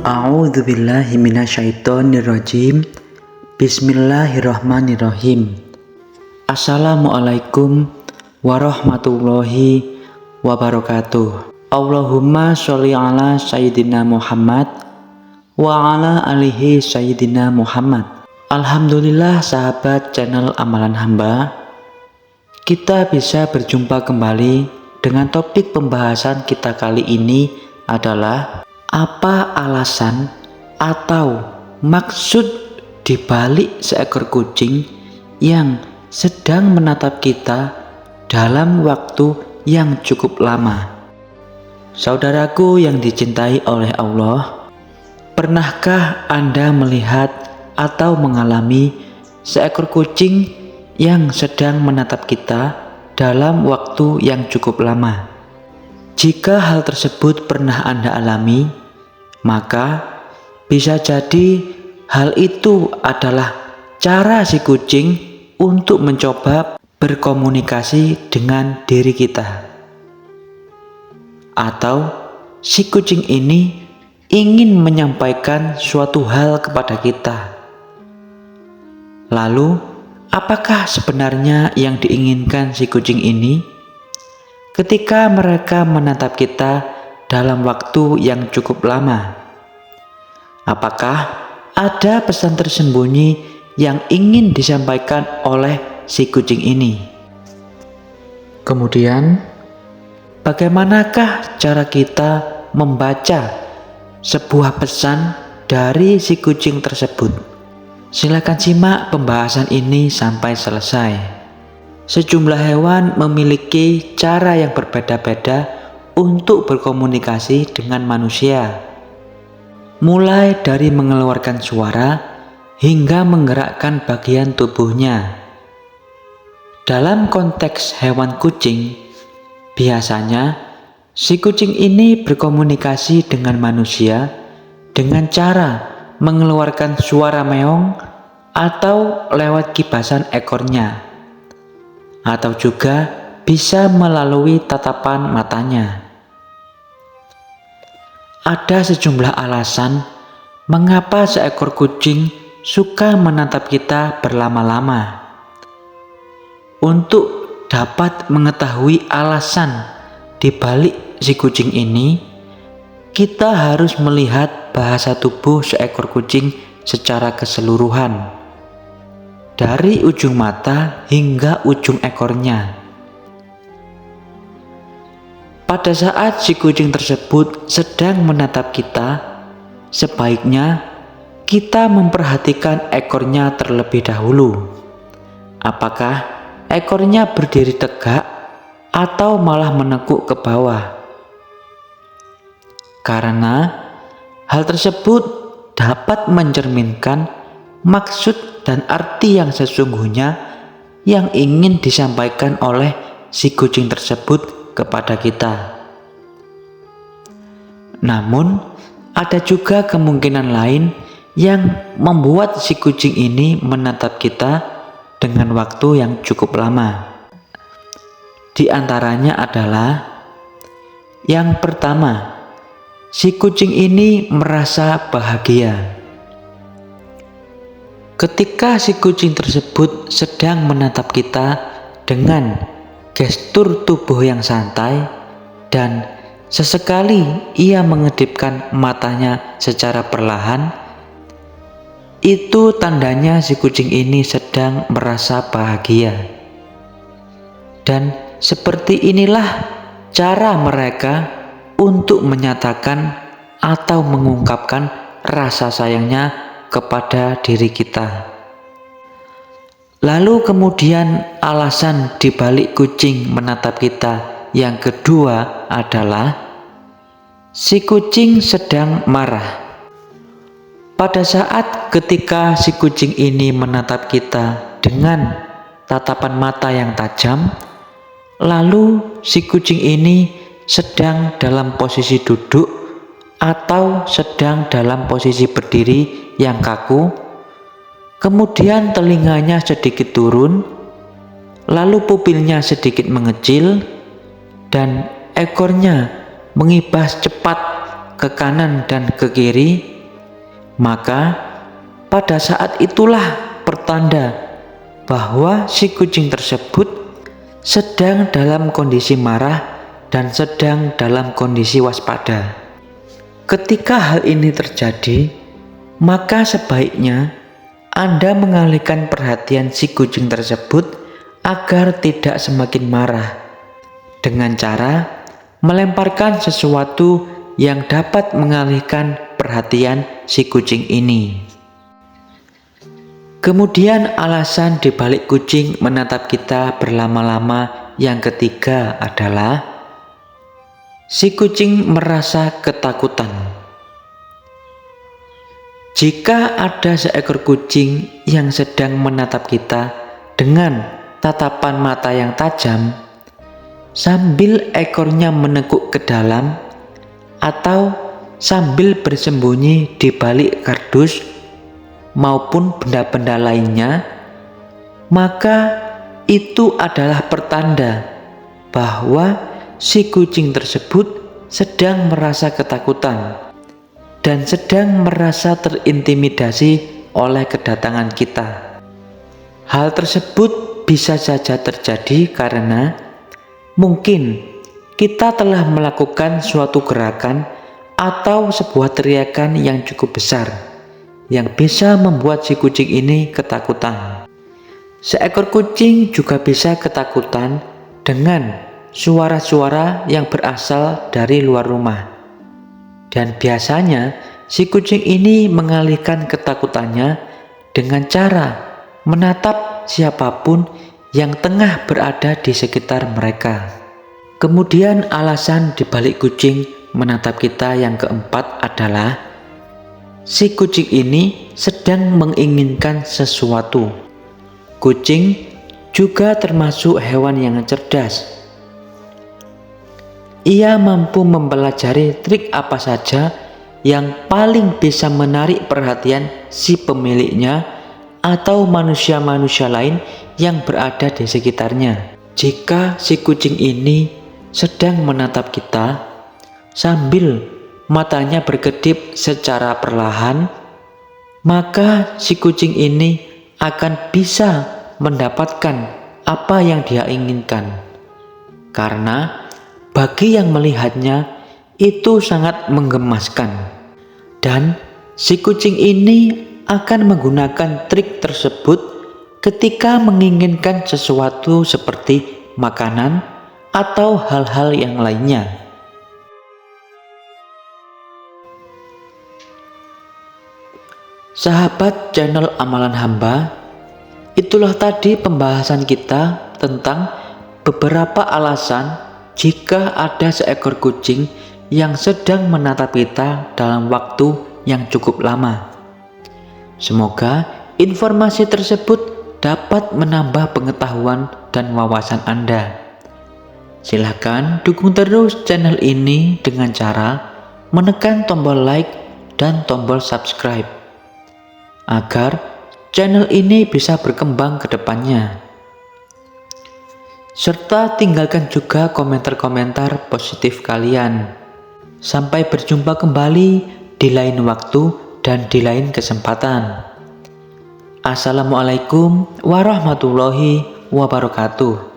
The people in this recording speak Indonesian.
A'udzubillahi minasyaitonirrajim. Bismillahirrahmanirrahim. Assalamualaikum warahmatullahi wabarakatuh. Allahumma sholli ala sayyidina Muhammad wa ala alihi sayyidina Muhammad. Alhamdulillah sahabat channel Amalan Hamba, kita bisa berjumpa kembali dengan topik pembahasan kita kali ini adalah apa alasan atau maksud dibalik seekor kucing yang sedang menatap kita dalam waktu yang cukup lama. Saudaraku yang dicintai oleh Allah, pernahkah Anda melihat atau mengalami seekor kucing yang sedang menatap kita dalam waktu yang cukup lama? Jika hal tersebut pernah Anda alami, maka bisa jadi hal itu adalah cara si kucing untuk mencoba berkomunikasi dengan diri kita. Atau si kucing ini ingin menyampaikan suatu hal kepada kita. Lalu, apakah sebenarnya yang diinginkan si kucing ini? Ketika mereka menatap kita dalam waktu yang cukup lama, apakah ada pesan tersembunyi yang ingin disampaikan oleh si kucing ini? Kemudian, bagaimanakah cara kita membaca sebuah pesan dari si kucing tersebut? Silakan simak pembahasan ini sampai selesai. Sejumlah hewan memiliki cara yang berbeda-beda untuk berkomunikasi dengan manusia, mulai dari mengeluarkan suara hingga menggerakkan bagian tubuhnya. Dalam konteks hewan kucing, biasanya si kucing ini berkomunikasi dengan manusia dengan cara mengeluarkan suara meong atau lewat kibasan ekornya, atau juga bisa melalui tatapan matanya. Ada sejumlah alasan mengapa seekor kucing suka menatap kita berlama-lama. Untuk dapat mengetahui alasan di balik si kucing ini, kita harus melihat bahasa tubuh seekor kucing secara keseluruhan, dari ujung mata hingga ujung ekornya. Pada saat si kucing tersebut sedang menatap kita, sebaiknya kita memperhatikan ekornya terlebih dahulu. Apakah ekornya berdiri tegak atau malah menekuk ke bawah? Karena hal tersebut dapat mencerminkan maksud dan arti yang sesungguhnya yang ingin disampaikan oleh si kucing tersebut kepada kita. Namun, ada juga kemungkinan lain yang membuat si kucing ini menatap kita dengan waktu yang cukup lama. Di antaranya adalah, yang pertama, si kucing ini merasa bahagia. Ketika si kucing tersebut sedang menatap kita dengan gestur tubuh yang santai dan sesekali ia mengedipkan matanya secara perlahan, itu tandanya si kucing ini sedang merasa bahagia. Dan seperti inilah cara mereka untuk menyatakan atau mengungkapkan rasa sayangnya kepada diri kita. Lalu kemudian alasan dibalik kucing menatap kita yang kedua adalah si kucing sedang marah. Pada saat ketika si kucing ini menatap kita dengan tatapan mata yang tajam, lalu si kucing ini sedang dalam posisi duduk atau sedang dalam posisi berdiri yang kaku, kemudian telinganya sedikit turun, lalu pupilnya sedikit mengecil, dan ekornya mengibas cepat ke kanan dan ke kiri, Maka pada saat itulah pertanda bahwa si kucing tersebut sedang dalam kondisi marah dan sedang dalam kondisi waspada. Ketika hal ini terjadi, maka sebaiknya Anda mengalihkan perhatian si kucing tersebut agar tidak semakin marah dengan cara melemparkan sesuatu yang dapat mengalihkan perhatian si kucing ini. Kemudian alasan dibalik kucing menatap kita berlama-lama yang ketiga adalah si kucing merasa ketakutan. Jika ada seekor kucing yang sedang menatap kita dengan tatapan mata yang tajam, sambil ekornya menekuk ke dalam, atau sambil bersembunyi di balik kardus maupun benda-benda lainnya, maka itu adalah pertanda bahwa si kucing tersebut sedang merasa ketakutan dan sedang merasa terintimidasi oleh kedatangan kita. Hal tersebut bisa saja terjadi karena mungkin kita telah melakukan suatu gerakan atau sebuah teriakan yang cukup besar yang bisa membuat si kucing ini ketakutan. Seekor kucing juga bisa ketakutan dengan suara-suara yang berasal dari luar rumah. Dan biasanya si kucing ini mengalihkan ketakutannya dengan cara menatap siapapun yang tengah berada di sekitar mereka. Kemudian alasan dibalik kucing menatap kita yang keempat adalah si kucing ini sedang menginginkan sesuatu. Kucing juga termasuk hewan yang cerdas. Ia mampu mempelajari trik apa saja yang paling bisa menarik perhatian si pemiliknya atau manusia-manusia lain yang berada di sekitarnya. Jika si kucing ini sedang menatap kita sambil matanya berkedip secara perlahan, maka si kucing ini akan bisa mendapatkan apa yang dia inginkan. Karena bagi yang melihatnya itu sangat menggemaskan, dan si kucing ini akan menggunakan trik tersebut ketika menginginkan sesuatu seperti makanan atau hal-hal yang lainnya. Sahabat channel Amalan Hamba, itulah tadi pembahasan kita tentang beberapa alasan jika ada seekor kucing yang sedang menatap kita dalam waktu yang cukup lama. Semoga informasi tersebut dapat menambah pengetahuan dan wawasan Anda. Silakan dukung terus channel ini dengan cara menekan tombol like dan tombol subscribe, agar channel ini bisa berkembang ke depannya. Serta tinggalkan juga komentar-komentar positif kalian. Sampai berjumpa kembali di lain waktu dan di lain kesempatan. Assalamualaikum warahmatullahi wabarakatuh.